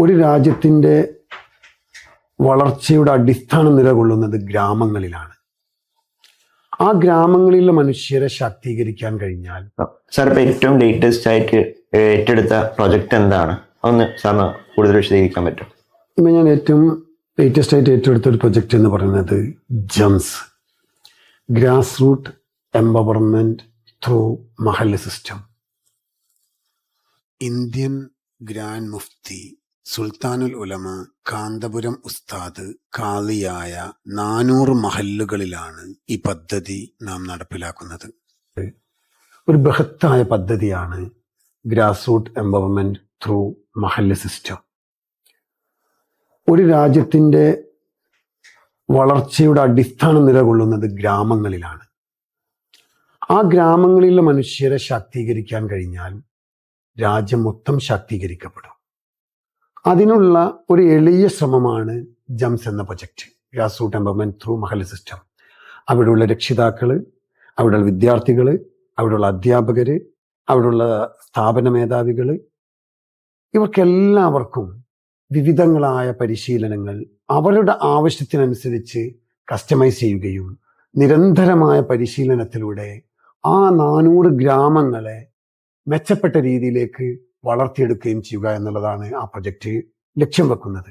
ഒരു രാജ്യത്തിൻ്റെ വളർച്ചയുടെ അടിസ്ഥാനം നിലകൊള്ളുന്നത് ഗ്രാമങ്ങളിലാണ്. ആ ഗ്രാമങ്ങളിലെ മനുഷ്യരെ ശാക്തീകരിക്കാൻ കഴിഞ്ഞാൽ സാർ ഇപ്പൊ ഏറ്റവും ലേറ്റസ്റ്റ് ആയിട്ട് ഏറ്റെടുത്ത പ്രൊജക്ട് എന്താണ്? ഒന്ന് സാറിന് കൂടുതൽ വിശദീകരിക്കാൻ പറ്റും? ഇപ്പം ഞാൻ ഏറ്റവും ലേറ്റസ്റ്റ് ആയിട്ട് ഏറ്റെടുത്ത ഒരു പ്രൊജക്റ്റ് എന്ന് പറയുന്നത് GEMS, grass root empowerment through മഹല്ല് സിസ്റ്റം. ഇന്ത്യൻ ഗ്രാൻഡ് മുഫ്തി സുൽത്താനുൽ ഉലമ കാന്തപുരം ഉസ്താദ് കാളിയായ 400 മഹല്ലുകളിലാണ് ഈ പദ്ധതി നാം നടപ്പിലാക്കുന്നത്. ഒരു ബൃഹത്തായ പദ്ധതിയാണ് ഗ്രാസ് റൂട്ട് എംപവർമെന്റ് ത്രൂ മഹല്ല് സിസ്റ്റം. ഒരു രാജ്യത്തിൻ്റെ വളർച്ചയുടെ അടിസ്ഥാനം നിലകൊള്ളുന്നത് ഗ്രാമങ്ങളിലാണ്. ആ ഗ്രാമങ്ങളിലെ മനുഷ്യരെ ശാക്തീകരിക്കാൻ കഴിഞ്ഞാൽ രാജ്യം മൊത്തം ശാക്തീകരിക്കപ്പെടും. അതിനുള്ള ഒരു എളിയ ശ്രമമാണ് ജംസ് എന്ന project, grass root empowerment through മഹല്ല് സിസ്റ്റം. അവിടെയുള്ള രക്ഷിതാക്കൾ, അവിടെയുള്ള വിദ്യാർത്ഥികൾ, അവിടെയുള്ള അധ്യാപകർ, അവിടെയുള്ള സ്ഥാപന മേധാവികൾ, ഇവർക്കെല്ലാവർക്കും വിവിധങ്ങളായ പരിശീലനങ്ങൾ അവരുടെ ആവശ്യത്തിനനുസരിച്ച് കസ്റ്റമൈസ് ചെയ്യുകയും നിരന്തരമായ പരിശീലനത്തിലൂടെ ആ 400 ഗ്രാമങ്ങളെ മെച്ചപ്പെട്ട രീതിയിലേക്ക് വളർത്തിയെടുക്കുകയും ചെയ്യുക എന്നുള്ളതാണ് ആ പ്രൊജക്റ്റ് ലക്ഷ്യം വെക്കുന്നത്.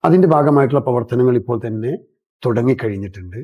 അതിൻ്റെ ഭാഗമായിട്ടുള്ള പ്രവർത്തനങ്ങൾ ഇപ്പോൾ തന്നെ തുടങ്ങിക്കഴിഞ്ഞിട്ടുണ്ട്.